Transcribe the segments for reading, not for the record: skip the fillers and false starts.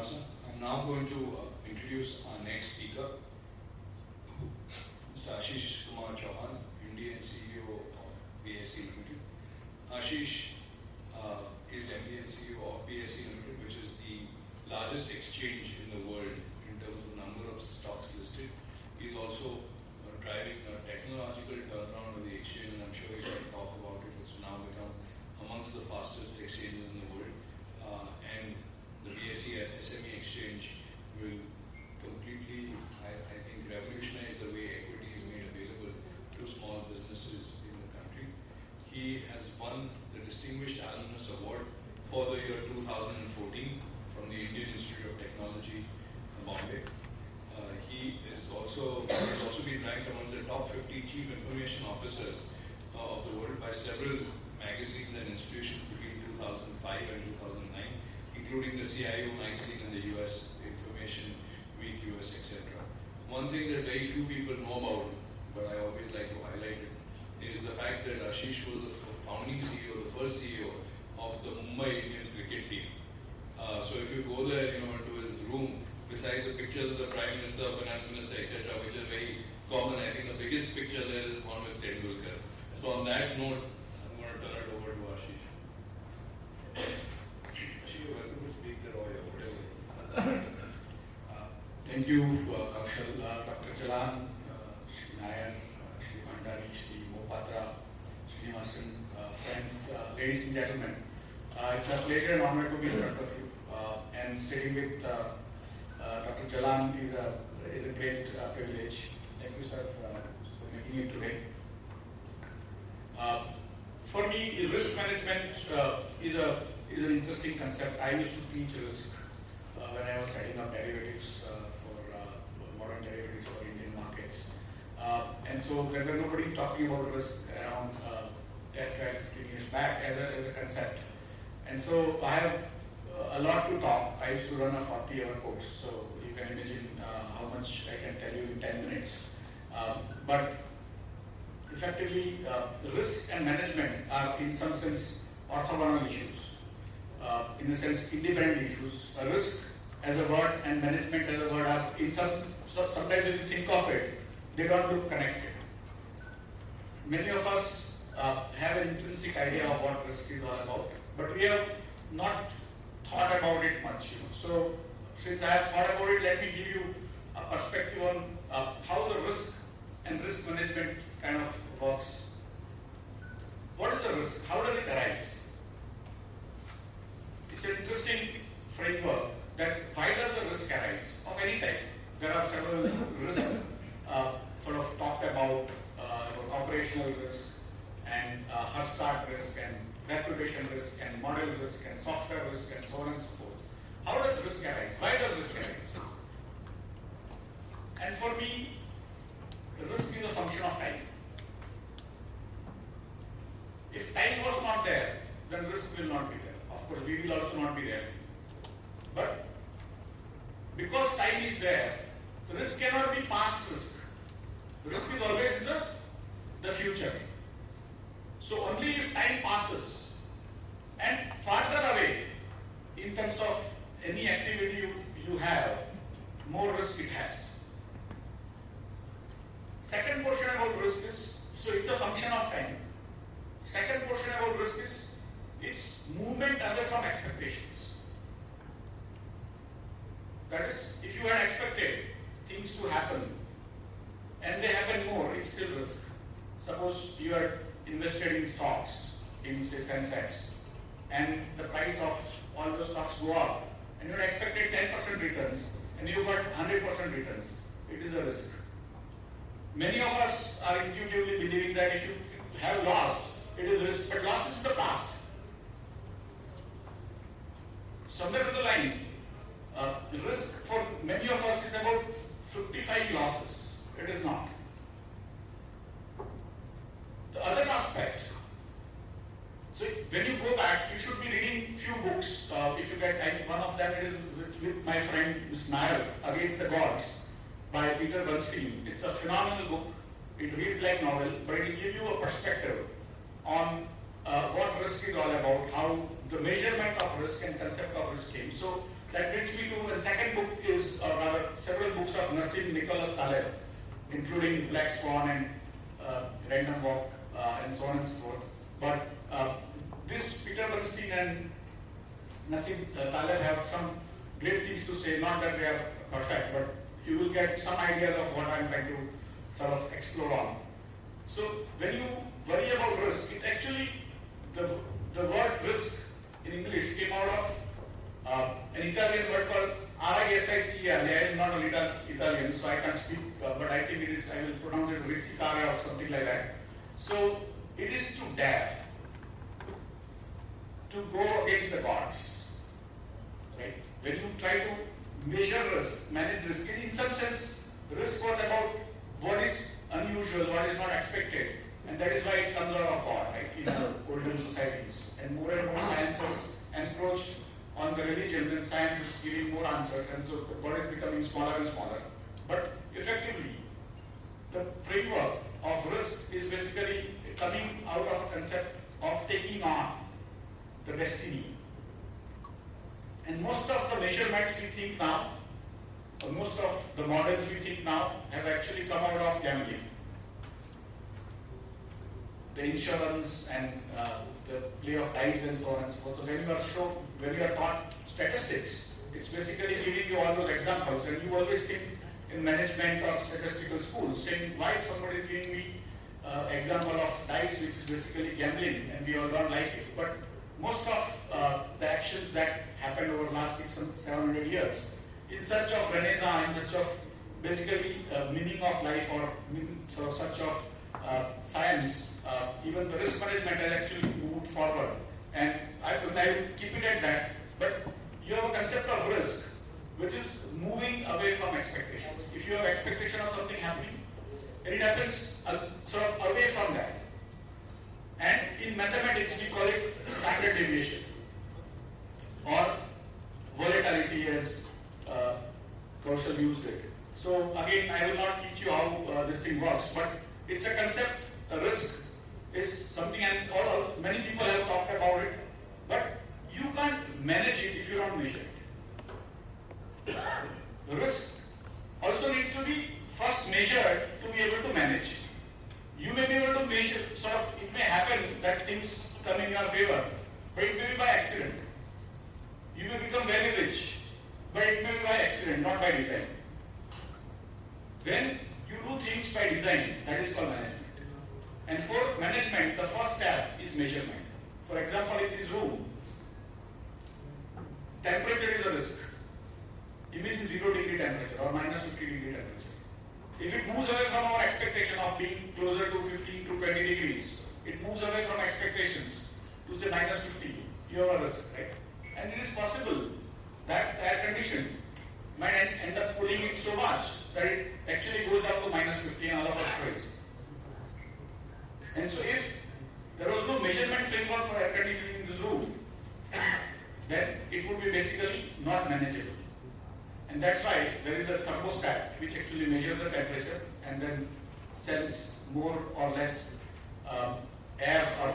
Srinivasan. I'm now going to introduce our next speaker, Mr. Ashish Kumar Chauhan, MD and CEO of BSE Limited. Ashish is MD and CEO of BSE Limited, which is the largest exchange in the world in terms of number of stocks listed. He's also driving a technological turnaround of the exchange, and I'm sure he can talk about it. It's now become amongst the fastest exchanges in the world. And the BSE and SME exchange will completely, I think, revolutionize the way equity is made available to small businesses in the country. He has won the Distinguished Alumnus Award for the year 2014 from the Indian Institute of Technology, Bombay. He's also been ranked amongst the top 50 chief information officers of the world by several magazines and institutions between 2005 and 2009, including the CIO magazine in the US, Information Week US, etc. One thing that very few people know about, but I always like to highlight it, is the fact that Ashish was the founding CEO, the first CEO of the Mumbai Indians cricket team. So if you go there, into his room, besides the pictures of the Prime Minister, Finance Minister, etc., which is very common, I think the biggest picture there is one with Tendulkar. So on that note, I'm going to turn it over to Ashish. Ashish, you're welcome to speak there or whatever. Thank you, Kaushal, Dr. Jalan, Shri Nair, Shri Bhandari, Shri Mohapatra, Srinivasan, friends, ladies and gentlemen. It's a pleasure and honor to be in front of you. And sitting with Dr. Jalan is a great privilege. Thank you, sir, for making it today. For me, risk management is an interesting concept. I used to teach risk when I was setting up derivatives for modern derivatives for Indian markets. And so there were nobody talking about risk around 10, 12, 15 years back as a concept. And so I have a lot to talk. I used to run a 40-hour course, so you can imagine how much I can tell you in 10 minutes. But effectively, risk and management are in some sense orthogonal issues. In a sense, independent issues. Risk as a word and management as a word are in sometimes when you think of it, they don't look connected. Many of us have an intrinsic idea of what risk is all about, but we have not thought about it much. So since I have thought about it, let me give you a perspective on how the risk and risk management kind of works. What is the risk? How does it arise? It's an interesting framework that why does the risk arise of any type? There are several risks sort of talked about operational risk and start risk and reputation risk and model risk and software risk and so on and so forth. How does risk arise? Why does risk arise? And for me, risk is a function of time. If time was not there, then risk will not be there. Of course, we will also not be there. But because time is there, the risk cannot be past risk. The risk is always in the future. So only if time passes and farther away in terms of any activity you have, more risk it has. Second portion about risk is, so it's a function of time. Second portion about risk is, it's movement away from expectations. That is, if you had expected things to happen and they happen more, it's still risk. Suppose you are invested in stocks, in say Sensex, and the price of all those stocks go up, and you had expected 10% returns, and you got 100% returns. It is a risk. Many of us are intuitively believing that if you have loss, it is risk, but loss is the past. Somewhere to the line, the risk for many of us is about 55 losses. It is not. The other aspect, so when you go back, you should be reading few books. If you get one of them, it is with my friend Ms. Nair, Against the Gods, by Peter Bernstein. It's a phenomenal book. It reads like novel, but it will give you a perspective on what risk is all about, how the measurement of risk and concept of risk came. So that brings me to, and Nassim Nicholas Taleb, including Black Swan and Random Walk and so on and so forth. But this Peter Bernstein and Nassim Taleb have some great things to say, not that they are perfect, but you will get some ideas of what I'm trying to sort of explore on. So when you worry about risk, it actually, the word risk in English came out of an Italian word called RISICR. I am not an Italian, so I can't speak, but I think it is, I will pronounce it risicare or something like that. So it is to dare, to go against the gods. Right? When you try to measure risk, manage risk, in some sense, risk was about what is unusual, what is not expected. And that is why it comes out of God, right, in olden societies. And more sciences encroach on the religion, then science is giving more answers, and so God is becoming smaller and smaller. But effectively, the framework of risk is basically coming out of a concept of taking on the destiny. And most of the measurements we think now, or most of the models we think now, have actually come out of gambling. The insurance and the play of dice and so on and so forth. So when you are taught statistics, it's basically giving you all those examples, and you always think in management or statistical schools, saying why somebody is giving me example of dice, which is basically gambling, and we all don't like it. But most of the actions that happened over the last 600-700 years, in search of renaissance, in search of basically meaning of life, or search of science, even the risk management has actually moved forward. And I will keep it at that. But you have a concept of risk, which is moving away from expectations. If you have expectation of something happening, and it happens sort of away from that. And in mathematics, we call it standard deviation or volatility, as Kaushal used it. So again, I will not teach you how this thing works, but it's a concept. A risk is something, and many people have talked about it, but you can't manage it if you don't measure it. The risk also needs to be first measured to be able to manage. You may be able to measure, sort of, it may happen that things come in your favor, but it may be by accident. You may become very rich, but it may be by accident, not by design. When you do things by design, that is called management. And for management, the first step is measurement. For example, in this room, temperature is a risk. Imagine 0 degree temperature or minus 50 degree temperature. If it moves away from our expectation of being closer to 15 to 20 degrees, it moves away from expectations to say minus 50, you have a risk, right? And it is possible that the air condition might end up cooling it so much that it actually goes down to minus 50 and all of us freeze. And so if there was no measurement framework for air conditioning in this room, then it would be basically not manageable. And that's why there is a thermostat which actually measures the temperature and then sends more or less air or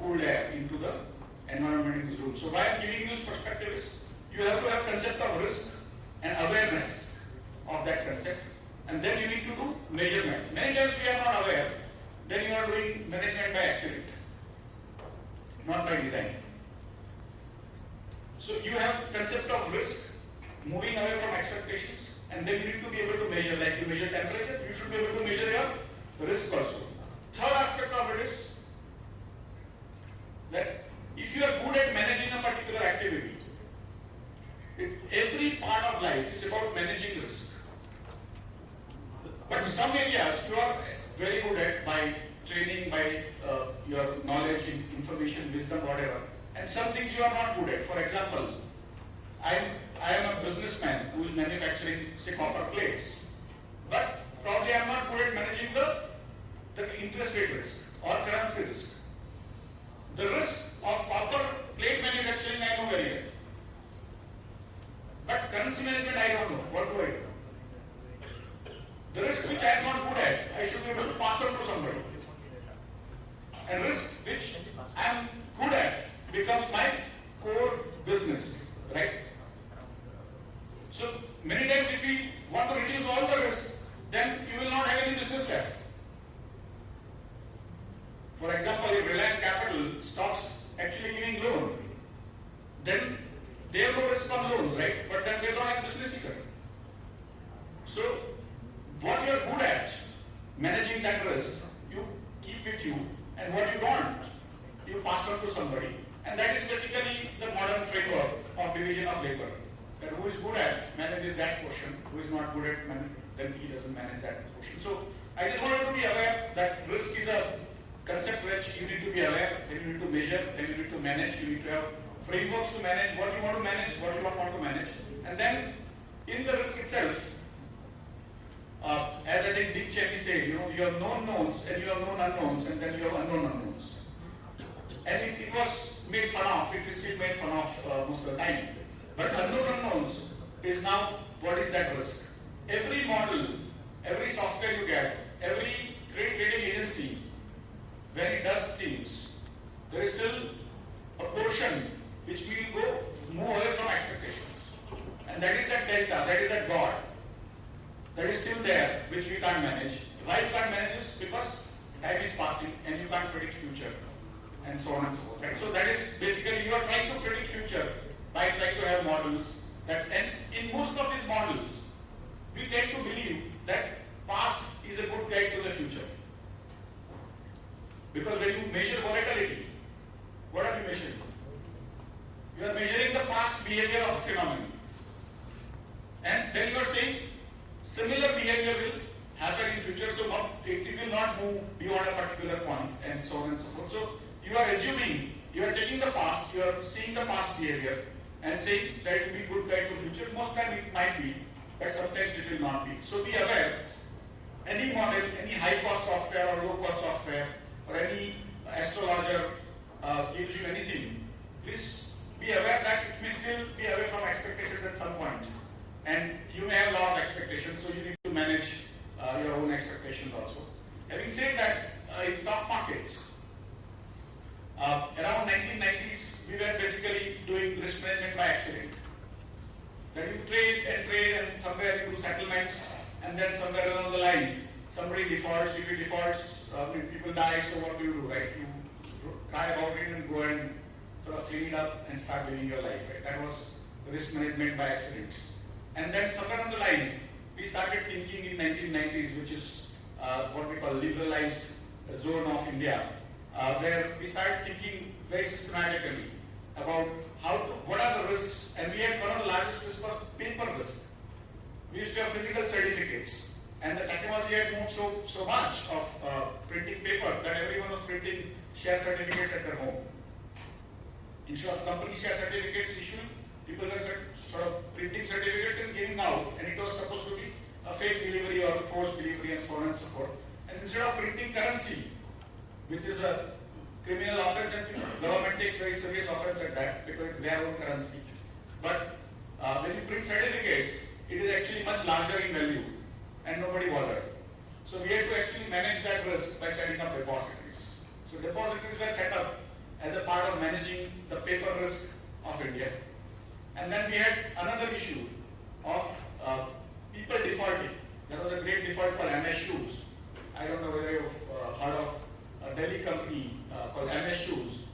cooled air into the environment in this room. So why I'm giving you this perspective is, you have to have concept of risk and awareness of that concept, and then you need to do measurement. Many times we are not aware, then you are doing management by accident, not by design. So you have concept of risk, moving away from expectations, and then you need to be able to measure. Like you measure temperature, you should be able to measure your risk also. Third aspect of it is that if you are good at managing a particular activity, every part of life is about managing risk. But some areas you are very good at by training, by your knowledge, information, wisdom, whatever. And some things you are not good at. For example, I am a businessman who is manufacturing, say, copper plates. But probably I am not good at managing the interest rate risk or currency risk. The risk of copper plate manufacturing I know very well. But currency management I don't know. What do I do? The risk which I am not good at, I should be able to pass on to somebody. And risk which I am good at becomes my core business, right? So many times if we want to reduce all the risk, then you will not have any business left. For example, if Reliance Capital stops actually giving loan, then they have no risk on loans, right? But then they don't have business either. So, what you are good at, managing that risk, you keep with you, and what you don't, you pass on to somebody. And that is basically the modern framework of division of labor. That who is good at manages that portion, who is not good at then he doesn't manage that portion. So, I just wanted to be aware that risk is a concept which you need to be aware, then you need to measure, then you need to manage, you need to have frameworks to manage what you want to manage, what you don't want to manage. And then in the risk itself, as I think Dick Cheney said, you have known knowns and you have known unknowns and then you have unknown unknowns. And it was made fun of, it is still made fun of most of the time. But unknown unknowns is now what is that risk. Every model, every software you get, every credit rating agency, when it does things, there is still a portion which will go move away from expectations. And that is that delta, that is that God, that is still there, which we can't manage. Why you can't manage this? Because time is passing and you can't predict future, and so on and so forth. Right? So that is basically you are trying to predict future by trying to have models that, and in most of these models, we tend to believe that past is a good guide to the future. Because when you measure volatility, what are you measuring? You are measuring the past behavior of a phenomenon. And then you are saying similar behavior will happen in future, so it will not move beyond a particular point, and so on and so forth. So you are assuming, you are taking the past, you are seeing the past behavior and saying that it will be good guide to future. Most time it might be, but sometimes it will not be. So be aware, any model, any high cost software or low cost software, or any astrologer gives you anything, please be aware that it may still be away from expectations at some point. And you may have a lot of expectations, so you need to manage your own expectations also. Having said that, in stock markets, around 1990s, we were basically doing risk management by accident. That you trade and somewhere you do settlements, and then somewhere along the line, somebody defaults. If he defaults, people die, so what do you do, right? You cry about it and go and sort of clean it up and start living your life, right? That was risk management by accidents. And then somewhere on the line, we started thinking in 1990s, which is what we call liberalized zone of India, where we started thinking very systematically about what are the risks, and we had one of the largest risks was paper risk. We used to have physical certificates, and the technology had moved so much of printing paper that everyone was printing share certificates at their home. Instead of company share certificates issued, people were sort of printing certificates and giving out, and it was supposed to be a fake delivery or forced delivery and so on and so forth. And instead of printing currency, which is a criminal offense, and government takes very serious offense at that because it's their own currency. But when you print certificates, it is actually much larger in value, and nobody bothered. So we had to actually manage that risk by setting up depositories. So depositories were set up as a part of managing the paper risk of India. And then we had another issue of people defaulting. There was a great default called MS Shoes. I don't know whether you've heard of a Delhi company called MS Shoes.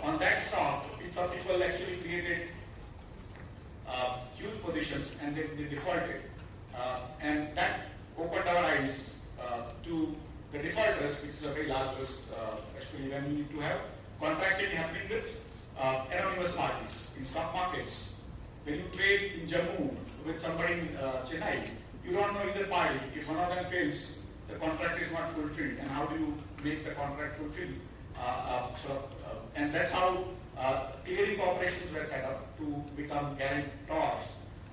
On that stock, some people actually created huge positions and they defaulted. And that opened our eyes to the default risk, which is a very large risk, especially when you need to have contracting happening with anonymous parties. In stock markets, when you trade in Jammu with somebody in Chennai, you don't know either party. If one of them fails, the contract is not fulfilled. And how do you make the contract fulfilled? And that's how clearing corporations were set up to become guarantors.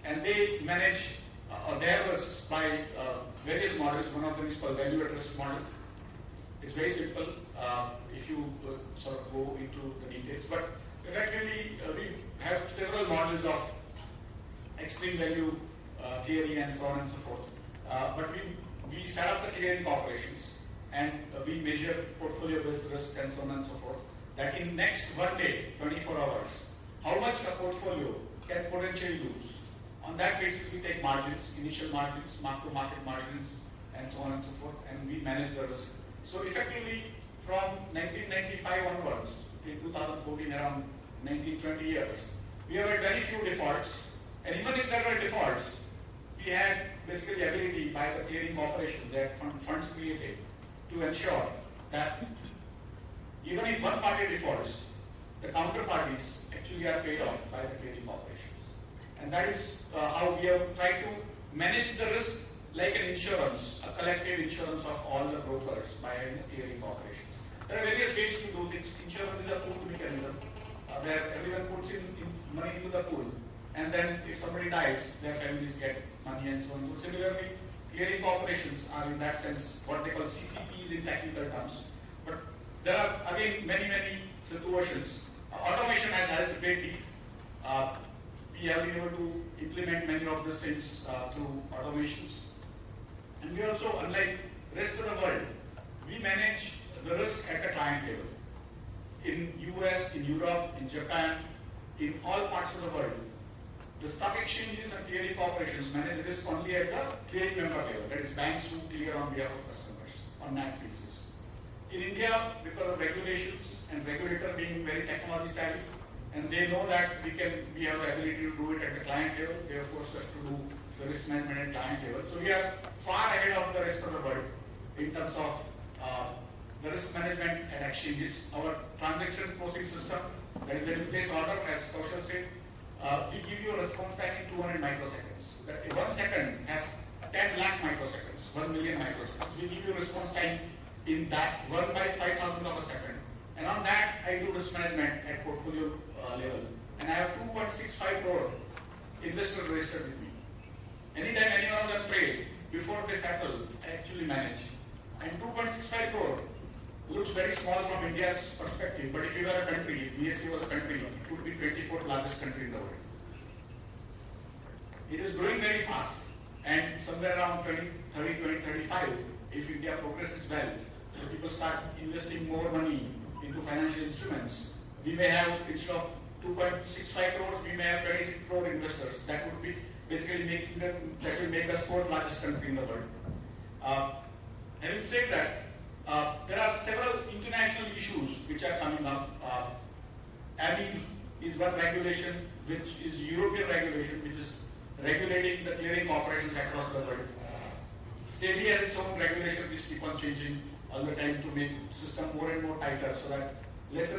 And they manage their risks by various models. One of them is called value at risk model. It's very simple if you sort of go into the details. But effectively, we have several models of extreme value theory and so on and so forth. But we set up the clearing corporations and we measure portfolio-based risks and so on and so forth. That in next one day, 24 hours, how much a portfolio can potentially lose On that basis, we take margins, initial margins, mark-to-market margins, and so on and so forth, and we manage the risk. So effectively, from 1995 onwards, in 2014, around 19-20 years, we have had very few defaults, and even if there were defaults, we had basically ability by the clearing corporation, their funds created, to ensure that even if one party defaults, the counterparties actually are paid off by the clearing corporations. And that is how we have tried to manage the risk like an insurance, a collective insurance of all the brokers by clearing corporations. There are various ways to do things. Insurance is a pool mechanism where everyone puts in money into the pool, and then if somebody dies, their families get money and so on. So similarly, clearing corporations are in that sense what they call CCPs in technical terms. But there are again many situations. Automation has helped greatly. We have been able to implement many of these things through automations. And we also, unlike rest of the world, we manage the risk at the client level. In US, in Europe, in Japan, in all parts of the world, the stock exchanges and clearing corporations manage risk only at the clearing member level. That is, banks who clear on behalf of customers on that basis. In India, because of regulations and regulator being very technology savvy, and they know that we have the ability to do it at the client level, they have forced us to do the risk management at client level. So we are far ahead of the rest of the world in terms of the risk management at exchanges. Our transaction processing system, that is the in-place order, as Kaushal said, we give you a response time in 200 microseconds. That 1 second has 10 lakh microseconds, 1 million microseconds. We give you response time in that 1 by 5,000 of a second. And on that, I do risk management at portfolio level. And I have 2.65 crore investors registered with me. Anytime any one of them trade, before they settle, I actually manage. And 2.65 crore looks very small from India's perspective, but if you were a country, if BSE was a country, it would be 24th largest country in the world. It is growing very fast, and somewhere around 2035, if India progresses well, so people start investing more money into financial instruments, we may have, instead of 2.65 crores, we may have 26 crore investors. That would be basically that will make us 4th largest country in the world. Having said that, there are several international issues which are coming up. AMI is one regulation, which is European regulation, which is regulating the clearing corporations across the world. SEBI has its own regulation which keep on changing all the time to make system more and more tighter so that less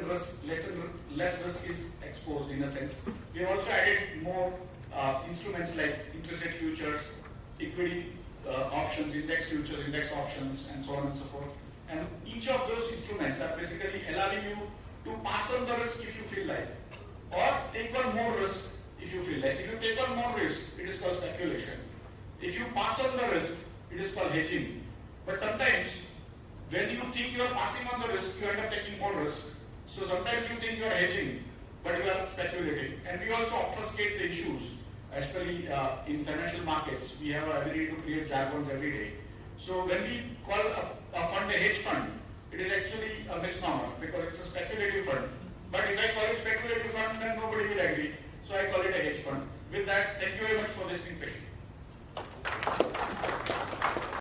risk is exposed in a sense. We have also added more instruments like interest rate futures, equity options, index futures, index options, and so on and so forth. And each of those instruments are basically allowing you to pass on the risk if you feel like, or take on more risk if you feel like. If you take on more risk, it is called speculation. If you pass on the risk, it is called hedging. But sometimes, when you think you are passing on the risk, you end up taking more risk. So sometimes you think you are hedging, but you are speculating. And we also obfuscate the issues, especially in financial markets. We have an ability to create jargons every day. So when we call a fund a hedge fund, it is actually a misnomer because it's a speculative fund. But if I call it speculative fund, then nobody will agree. So I call it a hedge fund. With that, thank you very much for listening patiently.